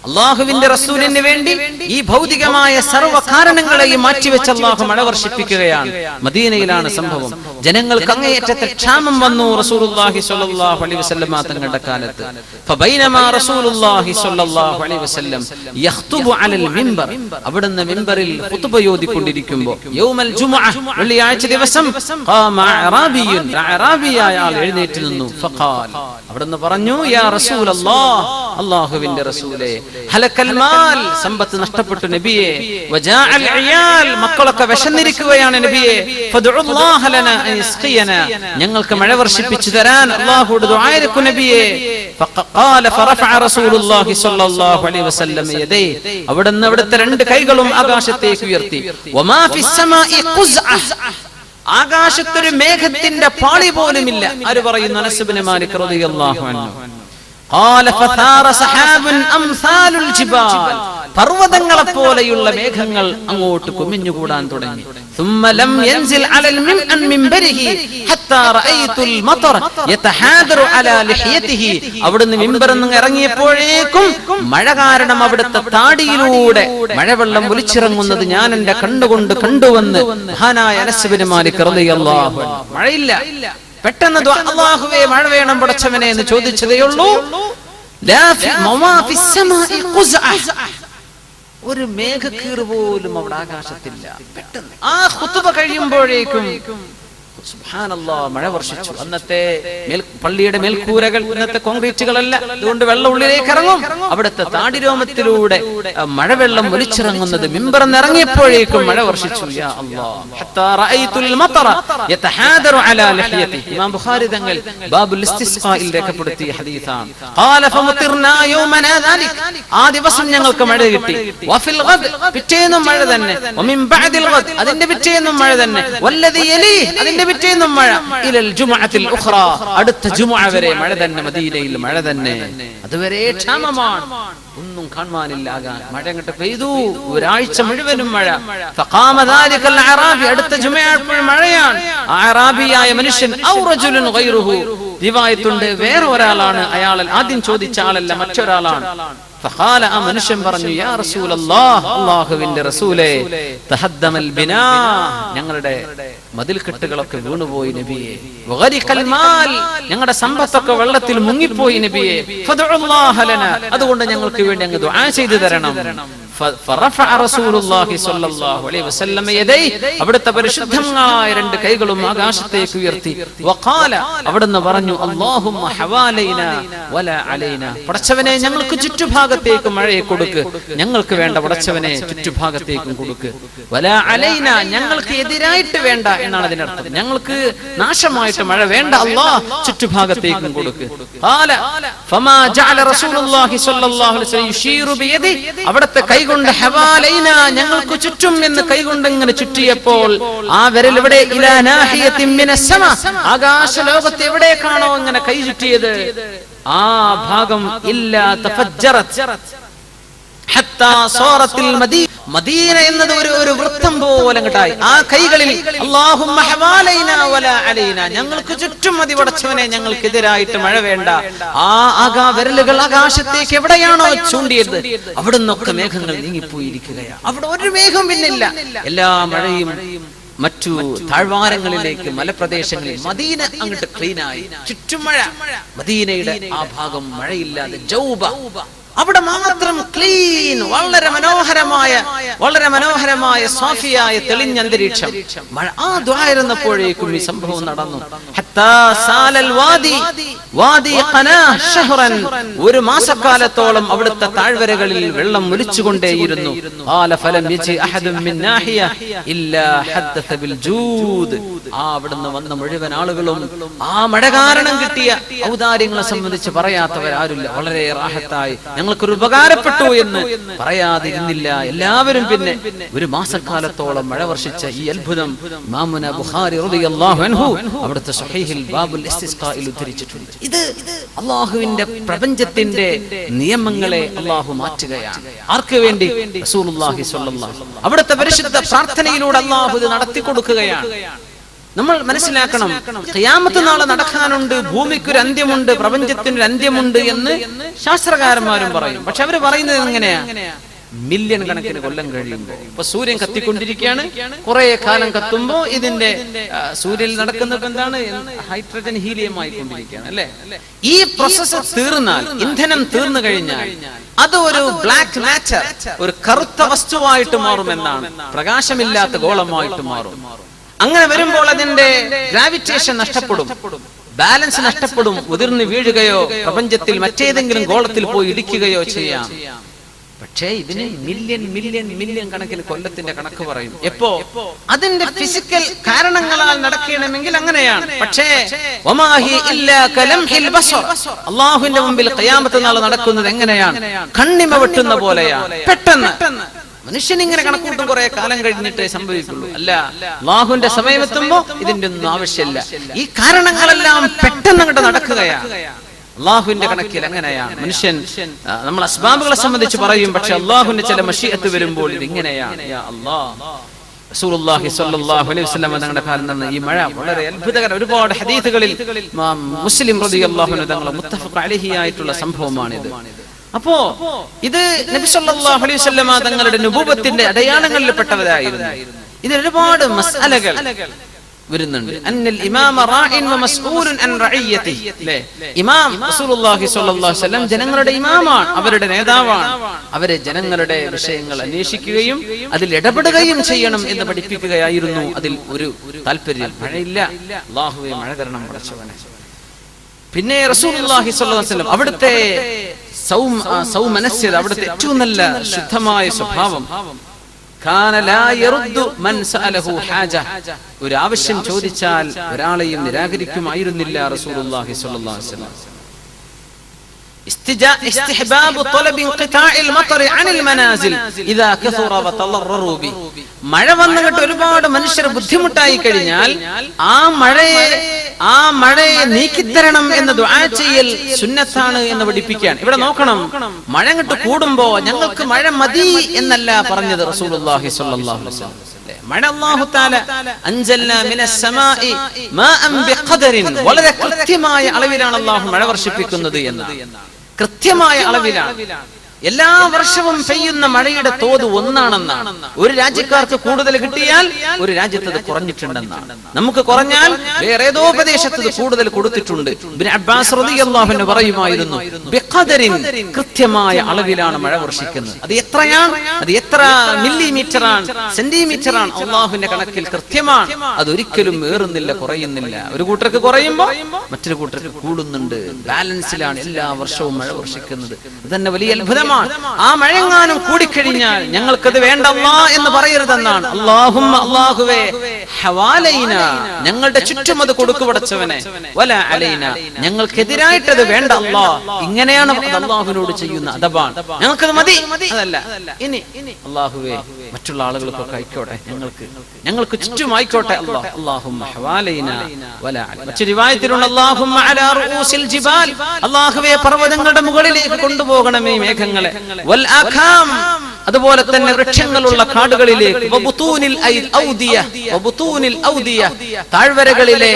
Speaker 1: അള്ളാഹുവിന്റെ റസൂലിന് വേണ്ടി ഈ ഭൗതികമായ സർവ്വ കാരണങ്ങളെയും മാറ്റിവെച്ച് അള്ളാഹു മഴ വർഷിപ്പിക്കുകയാണ്. മദീനയിലാണ് സംഭവം. ജനങ്ങൾക്ക് അങ്ങേയറ്റത്തെ ക്ഷാമം വന്നു റസൂലുള്ളാഹി സ്വല്ലല്ലാഹു അലൈഹി വസല്ലം തങ്ങളുടെ കാലത്ത്. ഫബൈനമാ റസൂലുള്ളാഹി സ്വല്ലല്ലാഹു അലൈഹി വസല്ലം യഖ്തുബു അലൽ മിൻബർ, അവിടുന്ന് മിൻബറിൽ ഖുതുബ ഓതിക്കൊണ്ടിരിക്കുമ്പോൾ യൗമൽ ജുമുഅ, വെള്ളിയാഴ്ച ദിവസം, ഖാമ അറാബിയുൻ, അറാബിയായ ആൾ എഴുന്നേറ്റ് നിന്നു. ഫഖാൽ, അവിടുന്ന് പറഞ്ഞു, യാ റസൂലല്ലാഹ്, അല്ലാഹുവിന്റെ റസൂലേ, ഹലക്കൽ മാൽ, സമ്പത്ത് നഷ്ടപ്പെട്ടു നബിയേ, വജാഅൽ ഇയാൽ, മക്കളൊക്കെ വിശന്നിരിക്കുകയാണ് നബിയേ, ഫദ്ഉല്ലാഹ ലനാ അൻ യസ്ഖിയനാ, ഞങ്ങൾക്ക് മഴ വർഷിപ്പിച്ചു തരാൻ അല്ലാഹുവോട് ദുആ ചെയ്യൂ നബിയേ. ഫഖാല ഫറഫഅ റസൂലുള്ളാഹി സ്വല്ലല്ലാഹു അലൈഹി വസല്ലം യദൈ, അവിടുന്ന് അവിടുത്തെ രണ്ട് കൈകളും ആകാശത്തേക്ക് ഉയർത്തി. വമാ ഫിസ് സമാഇ ഖുസ്അ, ആകാശത്തൊരു മേഘത്തിന്റെ പാളി പോലുമില്ല. ആര് പറയുന്നു? അനസ് ഇബ്നു മാലിക് റളിയല്ലാഹു അൻഹു. ഖാല ഫസാറ സഹാബുൻ അംസാലുൽ ജിബാൽ, പർവതങ്ങളെ പോലെയുള്ള മേഘങ്ങൾ അങ്ങോട്ട് കുമിഞ്ഞുകൂടാൻ തുടങ്ങി. ثم لم ينزل على المنبر ഹത്താ റഅയ്തുൽ മതർ യതഹാദറു അലാ ലിഹ്യതിഹി. അവിടുന്ന് മിമ്പറിൽ നിന്ന് ഇറങ്ങിയപ്പോഴേക്കും മഴ കാരണം അവിടുത്തെ താടിയിലൂടെ മഴവെള്ളം ഒലിച്ചിറങ്ങുന്നത് ഞാൻ എന്റെ കണ്ണുകൊണ്ട് കണ്ടുവന്ന് മഹാനായ അനസ് ബിൻ മാലിക് റളിയല്ലാഹു അൻഹു. മഴയില്ല, പെട്ടെന്ന് അല്ലാഹുവേ മഴ വേണം പടച്ചവനെ എന്ന് ചോദിച്ചതേ ഉള്ളൂ. ഒരു മേഘക്കീറ് പോലും അവിടെ ആകാശത്തില്ല. പെട്ടെന്ന് ആ ഖുതുബ കഴിയുമ്പോഴേക്കും സുബ്ഹാനല്ലാഹ് മഴ വർഷിച്ചു. അന്നത്തെ പള്ളിയുടെ മേൽക്കൂരകൾ ഇന്നത്തെ കോൺക്രീറ്റുകളല്ല, അതുകൊണ്ട് വെള്ളം ഉള്ളിലേക്ക് ഇറങ്ങും. അവിടുത്തെ താടിരോമത്തിലൂടെ മഴവെള്ളം ഒലിച്ചിറങ്ങുന്നത് മിമ്പറിൽ ഇറങ്ങിയപ്പോഴേക്കും മഴ വർഷിച്ചു. യാ അല്ലാഹ് ഹത്താ റഅയ്തുൽ മതറ യതഹാദറു അലാ ലിഹ്യതി. ഇമാം ബുഖാരി തങ്ങൾ ബാബുൽ ഇസ്തിസ്ഖായിൽ രേഖപ്പെടുത്തിയ ഹദീസാണ്. ഖാല ഫമുതിർനാ യൗമനാ ദാലിക്. ആ ദിവസം ഞങ്ങൾക്ക് മഴ കിട്ടി. വഫിൽ ഗദ്, പിറ്റേന്നും മഴ തന്നെ. വമിൻ ബഅദിൽ ഗദ്, അതിന്റെ പിറ്റേന്നും മഴ തന്നെ. വല്ലദി യലി, അതിന്റെ പിറ്റേന്നും മഴ. ഇലൽ ജുമുഅത്തിൽ ഉഖ്റാ, അടുത്ത ജുമുഅ വരെ മഴ തന്നെ. മദീനയിൽ മഴ തന്നെ. അതുവരെ ക്ഷാമമാണ്, ഒന്നും കാണാനില്ല. മഴ അങ്ങോട്ട് പെയ്തു, ഒരാഴ്ച മുഴുവനും മഴ. ഫഖാമ ദാലികൽ അറാബി, അടുത്ത ജുമുഅ മഴയാണ്. അറാബിയായ മനുഷ്യൻ ഔ റജുലുൻ ഗൈറുഹു, റിവായത്തുണ്ട് വേറെ ഒരാളാണ്, അയാൾ ആദ്യം ചോദിച്ച ആളല്ല, മറ്റൊരാളാണ്. ഫഖാല, ആ മനുഷ്യൻ പറഞ്ഞു, യാ റസൂലല്ലാഹ്, അല്ലാഹുവിന്റെ റസൂലേ, തഹദ്ദമൽ ബിനാ, ഞങ്ങളുടെ മതിൽക്കെട്ടുകളൊക്കെ വീണുപോയി നബിയേ. വഗരിഖൽ മാൽ, ഞങ്ങളുടെ സമ്പത്തൊക്കെ വെള്ളത്തിൽ മുങ്ങിപ്പോയി നബിയേ. ഫദ്ഉല്ലാഹ ലനാ, അതുകൊണ്ട് ഞങ്ങൾക്ക് വേണ്ടി അങ്ങ് ദുആ ചെയ്തു തരണം. ഫറഫഅ റസൂലുള്ളാഹി സ്വല്ലല്ലാഹു അലൈഹി വസല്ലം യദൈഹി, അവിടുത്തെ പരിശുദ്ധമായ രണ്ട് കൈകളും ആകാശത്തേക്ക് ഉയർത്തി. വഖാല, അവിടുന്ന് പറഞ്ഞു, അല്ലാഹുമ്മ ഹവാലൈനാ വലാ അലൈനാ, പടച്ചവനെ ഞങ്ങൾക്ക് ചുറ്റുഭാഗത്തേക്ക് മഴയെ കൊടുക്ക്, ഞങ്ങൾക്ക് വേണ്ട പടച്ചവനെ ചുറ്റുഭാഗത്തേക്കും കൊടുക്ക്. വലാ അലൈനാ, ഞങ്ങൾക്ക് എതിരായിട്ട് വേണ്ട എന്നാണ് അതിനർത്ഥം. ഞങ്ങൾക്ക് നാശമായിട്ട് മഴ വേണ്ട അല്ലാഹ്, ചുറ്റുഭാഗത്തേക്കും കൊടുക്ക്. ഖാല ഫമാ ജഅല റസൂലുള്ളാഹി സ്വല്ലല്ലാഹു അലൈഹി വസല്ലം യുശീറു ബിയദി, അവിടുത്തെ കൈ കൊണ്ട് ഹവാലൈന, ഞങ്ങൾക്ക് ചുറ്റും എന്ന് കൈകൊണ്ട് ഇങ്ങനെ ചുറ്റിയപ്പോൾ ആ വിരൽ എവിടെ? ഇലാ നാഹിയത്തിൻ മിനസ് സമ, ആകാശ ലോകത്ത് എവിടേക്കാണോ ഇങ്ങനെ കൈ ചുറ്റിയത് ആ ഭാഗം ഇല്ലാ തഫജ്ജറത് ഹത്താ സൂറത്തിൽ മദീന എന്നത് ഒരു വൃത്തം പോലെ അങ്ങട്ടായി. ആ കൈകളിൽ അല്ലാഹുമ്മ ഹവാലൈന വലാ അലൈന, ഞങ്ങൾക്ക് ചുറ്റും മതി പടച്ചവനെ, ഞങ്ങൾക്കെതിരായിട്ട് മഴ വേണ്ട. ആ വിരലുകൾ ആകാശത്തേക്ക് എവിടെയാണോ ചൂണ്ടിയത് അവിടുന്നൊക്കെ മേഘങ്ങൾ നീങ്ങിപ്പോയിരിക്കുകയാണ്. അവിടെ ഒരു മേഘം പിന്നില്ല. എല്ലാ മഴയും മറ്റു താഴ്വാരങ്ങളിലേക്ക്, മലപ്രദേശങ്ങളിൽ, മദീന അങ്ങോട്ട് ക്ലീനായി, ചുറ്റും മഴ. മദീനയുടെ ആ ഭാഗം മഴയില്ലാതെ ജൗബ, അവിടെ മാത്രം ക്ലീൻ, വളരെ മനോഹരമായ സാഫിയായ തെളിഞ്ഞ അന്തരീക്ഷം. മഴ ആ ദ്വാരന്നപ്പോഴേക്കും ഈ സംഭവം നടന്നു. ഹത്താ സാലൽ വാദി ഖനാ ശഹ്റൻ, ഒരു മാസക്കാലത്തോളം അവിടുത്തെ താഴ്വരകളിൽ വെള്ളം ഒലിച്ചുകൊണ്ടേയിരുന്നു. ഖാല ഫലം യജി അഹദുൻ മിൻ നാഹിയ ഇല്ലാ ഹദ്ദസ ബിൽ ജൂദ്, അവിടുന്ന് വന്ന മുഴുവൻ ആളുകളും ആ മഴ കാരണം കിട്ടിയ ഔദാര്യങ്ങളെ സംബന്ധിച്ച് പറയാത്തവരാരുമില്ല. വളരെ റാഹത്തായി, ഞങ്ങൾക്കൊരു ഉപകാരപ്പെട്ടു എന്ന് പറയാതിരുന്നില്ല എല്ലാവരും. പിന്നെ ഒരു മാസക്കാലത്തോളം മഴ വർഷിച്ച ഈ അത്ഭുതം ഇമാമുന ബുഖാരി റളിയല്ലാഹു അൻഹു അവിടുത്തെ സ്വഹീഹിൽ ബാബുൽ ഇസ്തിസ്ഖായിൽ ഉദ്ധരിച്ചിട്ടുണ്ട്. ഇത് അല്ലാഹുവിന്റെ പ്രപഞ്ചത്തിന്റെ നിയമങ്ങളെ അല്ലാഹു മാറ്റുകയാണ്. ആർക്ക് വേണ്ടി? റസൂലുള്ളാഹി സ്വല്ലല്ലാഹു അലൈഹി വസല്ലം. അവിടുത്തെ പരിശുദ്ധ പ്രാർത്ഥനയിലൂടെ അല്ലാഹു ഇത് നടത്തി കൊടുക്കുകയാണ്. നമ്മൾ മനസ്സിലാക്കണം, ഖിയാമത്ത് നാളെ നടക്കാനുണ്ട്, ഭൂമിക്കൊരു അന്ത്യമുണ്ട്, പ്രപഞ്ചത്തിനൊരു അന്ത്യമുണ്ട് എന്ന് ശാസ്ത്രകാരന്മാരും പറയും. പക്ഷെ അവര് പറയുന്നത് എങ്ങനെയാ? മില്യൺ കണക്കിന് കൊല്ലം കഴിയുമ്പോൾ. ഇപ്പൊ സൂര്യൻ കത്തിക്കൊണ്ടിരിക്കുകയാണ്, കുറെ കാലം കത്തുമ്പോ ഇതിന്റെ സൂര്യനിൽ നടക്കുന്നത് എന്താണ്? ഹൈഡ്രജൻ ഹീലിയം ആയിക്കൊണ്ടിരിക്കുകയാണ്, അല്ലെ? ഈ പ്രോസസ് തീർന്നാൽ, ഇന്ധനം തീർന്നു കഴിഞ്ഞാൽ അത് ഒരു ബ്ലാക്ക് മാറ്റർ, ഒരു കറുത്ത വസ്തുവായിട്ട് മാറുമെന്നാണ്. പ്രകാശമില്ലാത്ത ഗോളമായിട്ട് മാറും. അങ്ങനെ വരുമ്പോൾ അതിന്റെ ഗ്രാവിറ്റേഷൻ നഷ്ടപ്പെടും, ബാലൻസ് നഷ്ടപ്പെടും, ഉതിർന്നു വീഴുകയോ പ്രപഞ്ചത്തിൽ മറ്റേതെങ്കിലും ഗോളത്തിൽ പോയി ഇടിക്കുകയോ ചെയ്യാം. പക്ഷേ ഇതിന് മില്യൺ കണക്കിന് കൊല്ലത്തിന്റെ കണക്ക് പറയും. എപ്പോ? അതിന്റെ ഫിസിക്കൽ കാരണങ്ങളാൽ നടക്കണമെങ്കിൽ അങ്ങനെയാണ്. പക്ഷേ അല്ലാഹുവിന്റെ മുമ്പിൽ ഖിയാമത്ത് നാൾ നടക്കുന്നത് എങ്ങനെയാണ്? കണ്ണിമ വെട്ടുന്ന പോലെയാണ്. പെട്ടെന്ന് മനുഷ്യൻ ഇങ്ങനെ കണക്കൂട്ടും, കുറെ കാലം കഴിഞ്ഞിട്ടേ സംഭവിക്കുള്ളൂ. അല്ല, അല്ലാഹുവിന്റെ സമയമെത്തുമ്പോ ഇതിന്റെ ഒന്നും ആവശ്യമില്ല. ഈ കാരണങ്ങളെല്ലാം പെട്ടെന്ന് അങ്ങോട്ട് നടക്കുകയാണ്. അല്ലാഹുവിന്റെ കണക്കിൽ അങ്ങനെയാണ്. മനുഷ്യൻ നമ്മൾ അസ്ബാബുകളെ സംബന്ധിച്ച് പറയും, പക്ഷെ അല്ലാഹുവിന്റെ ചില മശീഅത്ത് വരുമ്പോൾ ഇത് ഇങ്ങനെയാണ്. യാ അല്ലാഹ്, റസൂലുള്ളാഹി സ്വല്ലല്ലാഹു അലൈഹി വസല്ലം തങ്ങളുടെ കാലത്ത് നിന്ന് ഈ മഴ വളരെ അത്ഭുതകരം. ഒരുപാട് ഹദീസുകളിൽ മുസ്ലിം റളിയല്ലാഹു അൻഹു തങ്ങൾ മുത്തഫഖ് അലൈഹി ആയിട്ടുള്ള സംഭവമാണിത്. അപ്പോ ഇത് നബി സല്ലല്ലാഹു അലൈഹി വസല്ലം തങ്ങളുടെ നുബുവത്തിന്റെ അടയാളങ്ങളിൽ പെട്ടവരായിരുന്നു. ഇത് ഒരുപാട് മസ്അലകൾ വരുന്നുണ്ട്. അന്നൽ ഇമാമ റാഇൻ വ മസ്ഊലുൻ അൻ റഇയതിഹി. ഇമാം റസൂലുള്ളാഹി സ്വല്ലല്ലാഹു അലൈഹി വസല്ലം ജനങ്ങളുടെ ഇമാമാണ്, അവരുടെ നേതാവാണ്. അവരെ ജനങ്ങളുടെ വിഷയങ്ങൾ അന്വേഷിക്കുകയും അതിൽ ഇടപെടുകയും ചെയ്യണം എന്ന് പഠിപ്പിക്കുകയായിരുന്നു അതിൽ ഒരു താല്പര്യം. മഴയില്ല, അല്ലാഹുവേ മഴ തരണം പടച്ചവനെ. പിന്നെ റസൂലുള്ളാഹി സ്വല്ലല്ലാഹു അലൈഹി വസല്ലം അവിടുത്തെ സൗമനസ്യത, അവിടുത്തെ ഏറ്റവും നല്ല ശുദ്ധമായ സ്വഭാവം, ഒരു ആവശ്യം ചോദിച്ചാൽ ഒരാളെയും നിരാകരിക്കുമായിരുന്നില്ല റസൂലുള്ളാഹി സ്വല്ലല്ലാഹു അലൈഹി വസല്ലം. ഇസ്തിഹ്ബാബു ത്വലബി ഇൻഖിതാഇൽ മത്ർ അനിൽ മനാസിൽ ഇദാ കസറ വതളററു ബി. മഴ വന്നിട്ട് ഒരുപാട് മനുഷ്യർ ബുദ്ധിമുട്ടായി കഴിഞ്ഞാൽ ആ മഴയെ നീക്കിത്തരണം എന്ന് ദുആ ചെയ്യൽ സുന്നത്താണ് എന്ന് പഠിപ്പിക്കാൻ. ഇവിടെ നോക്കണം, മഴ അങ്ങോട്ട് കൂടുമ്പോ ഞങ്ങൾക്ക് മഴ മതി എന്നല്ല പറഞ്ഞത് റസൂലുള്ളാഹി സ്വല്ലല്ലാഹു അലൈഹി വസല്ലം. മഴ അല്ലാഹു തആല അൻസൽനാ മിനസ് സമാഇ മാഅൻ ബിഖദരിൻ, വളരെ കൃത്യമായ അളവിലാണ് അല്ലാഹു മഴ വർഷിപ്പിക്കുന്നത് എന്ന്. കൃത്യമായ അളവിലാണ്. എല്ലാ വർഷവും പെയ്യുന്ന മഴയുടെ തോത് ഒന്നാണെന്നാണ്. ഒരു രാജ്യക്കാർക്ക് കൂടുതൽ കിട്ടിയാൽ ഒരു രാജ്യത്ത് അത് കുറഞ്ഞിട്ടുണ്ടെന്നാണ്. നമുക്ക് കുറഞ്ഞാൽ വേറെ ഏതോ പ്രദേശത്ത് ഇത് കൂടുതൽ കൊടുത്തിട്ടുണ്ട്. ഇബ്നു അബ്ബാസ് റളിയല്ലാഹു അൻഹു പറയുമായിരുന്നു, ബിഖദരിൻ, കൃത്യമായ അളവിലാണ് മഴ വർഷിക്കുന്നത്. അത് എത്രയാണ്, അത് എത്ര മില്ലിമീറ്ററാണ്, സെന്റിമീറ്ററാണ്, അല്ലാഹുവിന്റെ കണക്കിൽ കൃത്യമാണ്. അതൊരിക്കലും ഏറുന്നില്ല, കുറയുന്നില്ല. ഒരു കൂട്ടർക്ക് കുറയുമ്പോൾ മറ്റൊരു കൂട്ടർക്ക് കൂടുന്നുണ്ട്. ബാലൻസിലാണ് എല്ലാ വർഷവും മഴ വർഷിക്കുന്നത്. അതന്നെ വലിയ അത്ഭുതം. ആ മഴങ്ങാനും കൂടിക്കഴിഞ്ഞാൽ ഞങ്ങൾക്കത് വേണ്ട അല്ലാഹ് എന്ന് പറയരുതെന്നാണ്. അല്ലാഹുമ്മ, അല്ലാഹുവേ, ഹവാലൈന, ഞങ്ങളുടെ ചുറ്റും അത് കൊടുക്കു പടച്ചവനെ, വലാ അലൈന, ഞങ്ങൾക്കെതിരായിട്ടത് വേണ്ട അല്ലാഹ്. ഇങ്ങനെയാണ് അല്ലാഹുവിനോട് ചെയ്യുന്ന അദബാണ്. ഞങ്ങൾക്കത് മതി, അതല്ല ഇനി അല്ലാഹുവേ മറ്റുള്ള ആളുകൾക്കൊക്കെ ആയിക്കോട്ടെ, ഞങ്ങൾക്ക് ചുറ്റും ആയിക്കോട്ടെ അല്ലാഹ്. അല്ലാഹുമ്മ ഹവാലൈന വലാ അലൈന. മറ്റൊരു റിവായത്തിലുള്ള അല്ലാഹുമ്മ അലാ റൂസിൽ ജിബാൽ, അല്ലാഹുവേ പർവ്വതങ്ങളുടെ മുകളിലേക്ക് കൊണ്ടുപോകണമേ മേഘങ്ങൾ. വൽ ആഖാം, അതുപോലെ തന്നെ വൃക്ഷങ്ങളുള്ള കാടുകളിലേക്ക്. വബുതൂനിൽ ഔദിയ, വബുതൂനിൽ ഔദിയ, താഴ്വരകളിലെ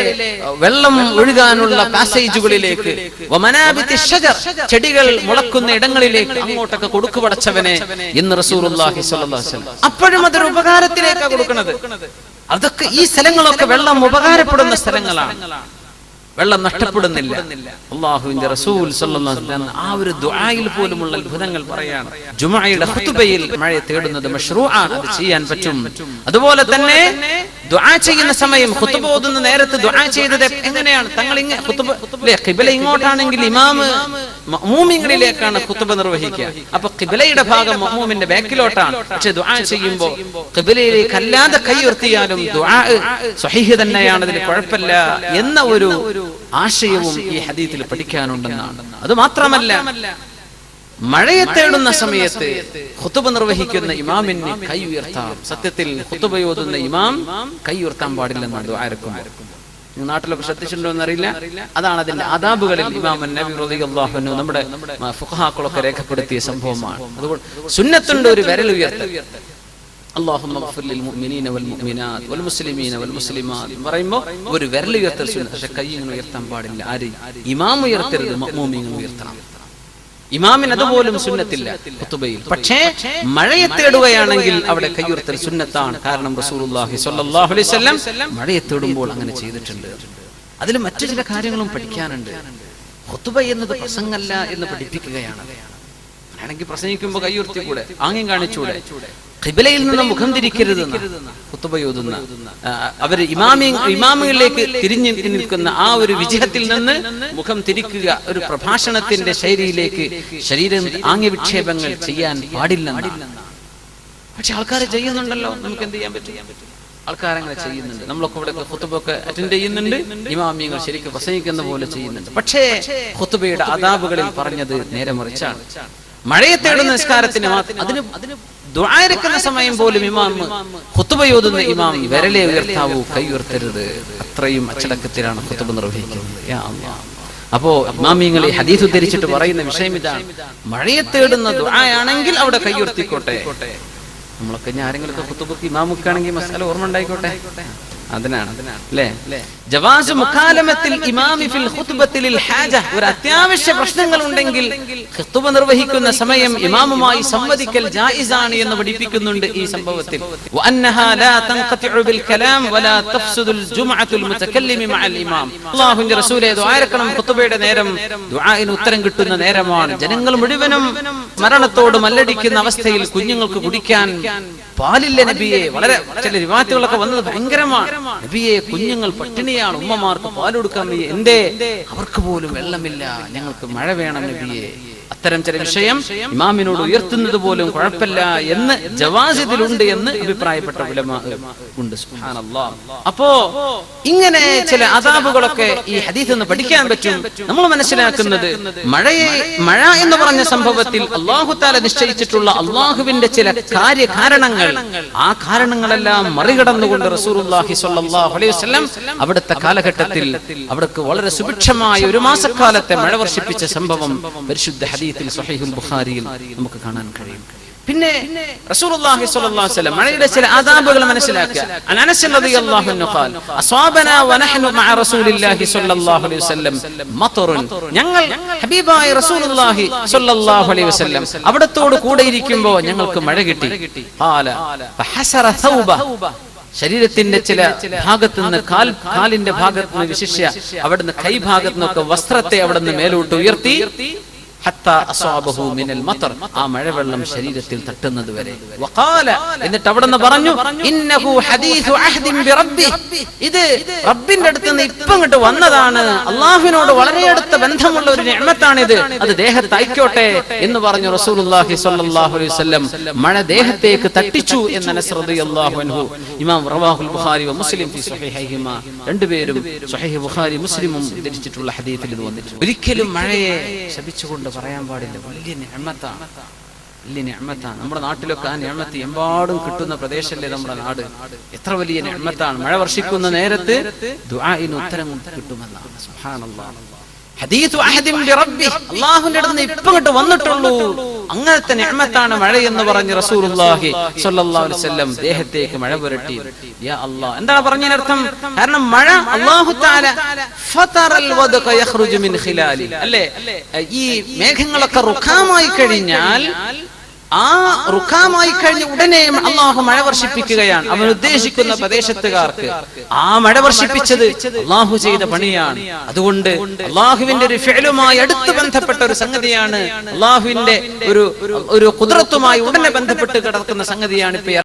Speaker 1: വെള്ളം ഒഴുകാനുള്ള പാസേജുകളിലേക്ക്. വമനാബിത്തി ഷജർ, ചെടികൾ മുളക്കുന്ന ഇടങ്ങളിലേക്ക് അങ്ങോട്ടൊക്കെ കൊടുക്കു പടച്ചവനെ എന്ന് റസൂലുള്ളാഹി സ്വല്ലല്ലാഹു അലൈഹി വസല്ലം. അപ്പോഴും അതൊരു ഉപകാരത്തിലേക്കാണ് കൊടുക്കുന്നത്. അതൊക്കെ ഈ സ്ഥലങ്ങളൊക്കെ വെള്ളം ഉപകാരപ്പെടുന്ന സ്ഥലങ്ങളാണ്, വെള്ളം നഷ്ടപ്പെടുന്നില്ല. അല്ലാഹുവിന്റെ റസൂൽ സ്വല്ലല്ലാഹു അലൈഹി വസല്ലം ആ ഒരു ദുആയിൽ പോലുമുള്ള അത്ഭുതങ്ങൾ പറയാണ്. ജുമുഅയുടെ ഖുതുബയിൽ മഴ തേടുന്നത് മശ്റൂആണ്, അത് ചെയ്യാൻ പറ്റും. അതുപോലെ തന്നെ ദുആ ചെയ്യുന്ന സമയം, ഖുതുബ ഓതുന്ന നേരത്ത് ദുആ ചെയ്തത് എങ്ങനെയാണ്? തങ്ങൾ ഖിബല ഇങ്ങോട്ടാണെങ്കിൽ ഇമാമ് മഅ്മൂമിങ്ങളിലേക്കാണ് ഖുതുബ നിർവഹിക്കുക. അപ്പൊ ഖിബലയുടെ ഭാഗം മഅ്മൂമിന്റെ ബാക്കിലോട്ടാണ്. പക്ഷെ ദുആ ചെയ്യുമ്പോൾ ഖിബലയിലേക്ക് അല്ലാതെ കൈ ഉയർത്തിയാലും ദുആ സ്വഹീഹ് തന്നെയാണ്, അതിന് കുഴപ്പമില്ല എന്ന ഒരു ആശയവും ഈ ഹദീസിൽ പഠിക്കാനുണ്ടെന്നാണ്. അത് മാത്രമല്ല, മഴയെ തേടുന്ന സമയത്ത് ഖുതുബ നിർവഹിക്കുന്ന ഇമാമിന് കൈ ഉയർത്താം. സത്യത്തിൽ ഖുതുബ ഓതുന്ന ഇമാം കൈ ഉയർത്താൻ പാടില്ലെന്നാണ് ദുആരക്കും. നാട്ടിലൊക്കെ ശ്രദ്ധിച്ചിട്ടുണ്ടോ എന്നറിയില്ല. അതാണ് അതിന്റെ ആദാബുകളിൽ ഇമാം നബി റളിയല്ലാഹു അൻഹു നമ്മുടെ ഫുഖഹാക്കളൊക്കെ രേഖപ്പെടുത്തിയ സംഭവമാണ്. അതുകൊണ്ട് സുന്നത്തുണ്ട് ഒരു വിരൽ ഉയർത്തൽ. അല്ലാഹുമ്മ ഗ്ഫിർ ലിൽ മുഅ്മിനീന വൽ മുഅ്മിനാത്ത് വൽ മുസ്ലിമീന വൽ മുസ്ലിമാത്ത് പറയുമ്പോൾ ഒരു വിരൽ ഉയർത്തൽ സുന്നത്ത്. പക്ഷെ കൈ ഇങ്ങനെ ഉയർത്താൻ പാടില്ല. ആര്? ഇമാം ഉയർത്തരുത്, മഅ്മൂമിങ്ങൾ ഉയർത്തണം. ഇമാമിന് അതുപോലും സുന്നത്തില്ല ഖുതുബയിൽ. പക്ഷേ മഴയെ തേടുകയാണെങ്കിൽ അവിടെ കൈയുയർത്തൽ സുന്നത്താണ്. കാരണം റസൂലുള്ളാഹി സ്വല്ലല്ലാഹു അലൈഹി വസല്ലം മഴയെ തേടുമ്പോൾ അങ്ങനെ ചെയ്തിട്ടുണ്ട്. അതിൽ മറ്റു ചില കാര്യങ്ങളും പഠിക്കാനുണ്ട്. ഖുതുബ എന്നത് പ്രസംഗമല്ല എന്ന് പഠിപ്പിക്കുകയാണ്. ആണെങ്കിൽ പ്രസംഗിക്കുമ്പോൾ കൈയുയർത്തിക്കൂടെ, ആംഗ്യം കാണിച്ചൂടെ? ഖിബലയിൽ നിന്ന് മുഖം തിരിക്കരുത് ഖുതുബ ഓതുന്ന അവര് ഇമാമികളിലേക്ക് തിരിഞ്ഞു നിൽക്കുന്ന ആ ഒരു വിജയത്തിൽ നിന്ന് മുഖം തിരിക്കുക, ഒരു പ്രഭാഷണത്തിന്റെ ശൈലിയിലേക്ക് ശരീരം ആംഗ്യവിക്ഷേപങ്ങൾ ചെയ്യാൻ പാടില്ലെന്നാണ്. പക്ഷെ ആൾക്കാർ ചെയ്യുന്നുണ്ടല്ലോ, നമുക്ക് എന്ത് ചെയ്യാൻ പറ്റും? ആൾക്കാരങ്ങനെ ചെയ്യുന്നുണ്ട്. നമ്മളൊക്കെ ഇവിടെ ഖുതുബൊക്കെ അറ്റൻഡ് ചെയ്യുന്നുണ്ട്, ഇമാമിയങ്ങൾ ശരിക്കും പ്രസംഗിക്കുന്ന പോലെ ചെയ്യുന്നുണ്ട്. പക്ഷേ ഖുതുബയുടെ ആദാബുകളിൽ പറഞ്ഞത് നേരെ മറിച്ചാണ്. മഴയെ തേടുന്ന നിസ്കാരത്തിന് അതിന് ദുആഇരക്കുന്ന സമയം പോലും ഇമാം ഖുതുബ ഓതുന്ന ഇമാം വിരലേ ഉയർത്താവൂ, കൈ ഉയർത്തരുത്. അത്രയും അച്ചടക്കത്തിലാണ് ഖുതുബ നിർവഹിക്കുന്നത്. യാ അല്ലാഹ്. അപ്പോ ഇമാമിങ്ങൾ ഈ ഹദീസ് ഉദ്ധരിച്ചിട്ട് പറയുന്ന വിഷയം ഇതാണ്: മഴയെ തേടുന്ന ദുആയാണെങ്കിൽ അവിടെ കൈ ഉയർത്തിക്കോട്ടെ. നമ്മളൊക്കെ ഇനി ആരെങ്കിലും കുത്തുബുക്ക് ഇമാമുക്കാണെങ്കിൽ മസാല ഓർമ്മ ഉണ്ടായിക്കോട്ടെ. അതിനാണ് അല്ലേ ജവാസ് മുഖാലമത്തിൽ ഇമാമി ഫിൽ ഖുത്ബത്തിൽ ഹാജ. ഒരു അത്യാവശ്യ പ്രശ്നങ്ങൾ ഉണ്ടെങ്കിൽ ഖുത്ബ നിർവഹിക്കുന്ന സമയം ഇമാമുമായി സംവദിക്കൽ ജായിസാണ് എന്ന് പഠിപ്പിക്കുന്നുണ്ട് ഈ സംഭവത്തിൽ. വഅന്നഹാ ലാ തൻഖതിഉ ബിൽ കലാം വലാ തഫ്സുദുൽ ജുംഅത്തുൽ മുതകല്ലിമി മഅൽ ഇമാം. അല്ലാഹുവിന്റെ റസൂലേ ദുആയിരക്കണം ഖുത്ബയുടെ നേരം ദുആഇന് ഉത്തരം കിട്ടുന്ന നേരമാണ്. ജനങ്ങൾ മുഴുവനും മരണത്തോട് മല്ലടിക്കുന്ന അവസ്ഥയിൽ കുഞ്ഞുങ്ങൾക്ക് കുടിക്കാൻ പാലില്ല നബിയെ. വളരെ ചില റിവായത്തുകളൊക്കെ വന്നത് ഭയങ്കരമാണ്. നബിയെ കുഞ്ഞുങ്ങൾ പട്ടിണിയാണ്, ഉമ്മമാർക്ക് പാൽ കൊടുക്കാൻ വയ്യ. എന്തേ? അവർക്ക് പോലും വെള്ളമില്ല, ഞങ്ങൾക്ക് മഴ വേണം നബിയെ. അത്തരം ചില വിഷയം ഇമാമിനോട് ഉയർത്തുന്നത് പോലും കുഴപ്പമില്ല എന്ന് ജവാസിദിലുണ്ട് എന്ന് അഭിപ്രായപ്പെട്ട ഉലമാ ഉണ്ട്. സുബ്ഹാനല്ലാഹ്. അപ്പോ ഇങ്ങനെ ചില അദാബുകളൊക്കെ ഈ ഹദീസിൽ നിന്ന് പഠിക്കാൻ പറ്റും. നമ്മൾ മനസ്സിലാക്കുന്നത് മഴ എന്ന് പറഞ്ഞ സംഭവത്തിൽ അല്ലാഹു തആല നിശ്ചയിച്ചിട്ടുള്ള അല്ലാഹുവിന്റെ ചില കാര്യകാരണങ്ങൾ, ആ കാരണങ്ങളെല്ലാം മറികടന്നുകൊണ്ട് റസൂലുള്ളാഹി സ്വല്ലല്ലാഹു അലൈഹി വസല്ലം അവിടുത്തെ കാലഘട്ടത്തിൽ അവിടേക്ക് വളരെ സുഭിക്ഷമായ ഒരു മാസക്കാലത്തെ മഴ വർഷിപ്പിച്ച സംഭവം പരിശുദ്ധ ഹദീസിൽ സ്വഹീഹുൽ ബുഖാരിയിൽ നമുക്ക് കാണാൻ കഴിയും. പിന്നെ റസൂലുള്ളാഹി സ്വല്ലല്ലാഹു അലൈഹി വസല്ലം മഴയുടെ ചില ആദാബുകൾ മനസ്സിലാക്കുക. അനസ് റളിയല്ലാഹു അൻഹു ഖാൽ അസ്വാബനാ വനഹ്നു മഅ റസൂലില്ലാഹി സ്വല്ലല്ലാഹു അലൈഹി വസല്ലം മത്റുൻ. ഞങ്ങൾ ഹബീബായ റസൂലുള്ളാഹി സ്വല്ലല്ലാഹു അലൈഹി വസല്ലം അവിടത്തോട് കൂടെ ഇരിക്കുമ്പോൾ ഞങ്ങൾക്ക് മഴ കിട്ടി. ഖാല ഫഹസറ സൗബ. ശരീരത്തിന്റെ ചില ഭാഗത്ത് നിന്ന് കാലിന്റെ ഭാഗത്ത് നിന്ന് വിശിഷ്യ അവിടുന്ന് കൈഭാഗത്ത് നിന്നൊക്കെ വസ്ത്രത്തെ അവിടുന്ന് മേലോട്ട് ഉയർത്തി ആ മഴവെള്ളം ശരീരത്തിൽ തട്ടുന്നത് വരെ. എന്നിട്ട് അവിടുന്ന് പറഞ്ഞു, ഇത് റബ്ബിന്റെ അടുത്ത് നിന്ന് ഇപ്പം ഇങ്ങോട്ട് വന്നതാണ്, അള്ളാഹുവിനോട് വളരെ അടുത്ത ബന്ധമുള്ള ഒരു നിഅമത്താണിത്, അത് ദേഹത്ത് അയക്കോട്ടെ എന്ന് പറഞ്ഞു റസൂലുള്ളാഹി സ്വല്ലല്ലാഹു അലൈഹി വസല്ലം. മഴ ദേഹത്തേക്ക് തട്ടിച്ചു എന്ന് അനസ് റളിയല്ലാഹു അൻഹു ഇമാം റവാഹുൽ ബുഖാരി വ മുസ്ലിം ഫി സ്വഹീഹൈഹിമാ, രണ്ടുപേരും സ്വഹീഹ് ബുഖാരി മുസ്ലിമും ഉദ്ധരിച്ചിട്ടുള്ള ഹദീസിൽ ഇത് വന്നിട്ടുണ്ട്. ഒരിക്കലും മഴയെ ശപിച്ചുകൊണ്ട് പറയാൻ പാടില്ല. വലിയ നിഅമത്താണ്, വലിയ നിഅമത്താണ്. നമ്മുടെ നാട്ടിലൊക്കെ ആ നിഅമത്ത് എമ്പാടും കിട്ടുന്ന പ്രദേശമല്ലേ നമ്മുടെ നാട്. എത്ര വലിയ നിഅമത്താണ്. മഴ വർഷിക്കുന്ന നേരത്ത് ദുആഇന് ഉത്തരം കിട്ടുമെന്നാണ്. സുബ്ഹാനല്ലാഹ്. ഹദീസു അഹദിൻ ബിറബ്ബി, അല്ലാഹുവിന്റെ അടുത്ത് നിന്ന് ഇപ്പം ഇങ്ങോട്ട് വന്നിട്ടുള്ളൂ. അങ്ങനത്തെ നിഅമത്താണ് മഴ എന്ന് പറഞ്ഞ് റസൂലുള്ളാഹി സ്വല്ലല്ലാഹു അലൈഹി വസല്ലം ദേഹത്തേക്ക് മഴ പുരട്ടി. യാ അല്ലാഹ്, എന്താണ് പറഞ്ഞതിനർത്ഥം? കാരണം മഴ അല്ലാഹു തആല ഫതറൽ വദ്ഖ യഖ്റുജു മിൻ ഖിലാലി, അല്ലേ? ഈ മേഘങ്ങളൊക്കെ റുഖാമായി കഴിഞ്ഞാൽ, ആ റുഖാമായി കഴിഞ്ഞ ഉടനെ അള്ളാഹു മഴ വർഷിപ്പിക്കുകയാണ് അവൻ ഉദ്ദേശിക്കുന്ന പ്രദേശത്തുകാർക്ക്. ആ മഴ വർഷിപ്പിച്ചത് അള്ളാഹു ചെയ്ത പണിയാണ്. അതുകൊണ്ട് അള്ളാഹുവിന്റെ ഒരു ഫിഅലുമായി അടുത്ത് ബന്ധപ്പെട്ട ഒരു സംഗതിയാണ്, അള്ളാഹുവിന്റെ ഒരു ഖുദ്റത്തുമായി ഉടനെ ബന്ധപ്പെട്ട് കിടക്കുന്ന സംഗതിയാണ് ഇപ്പൊ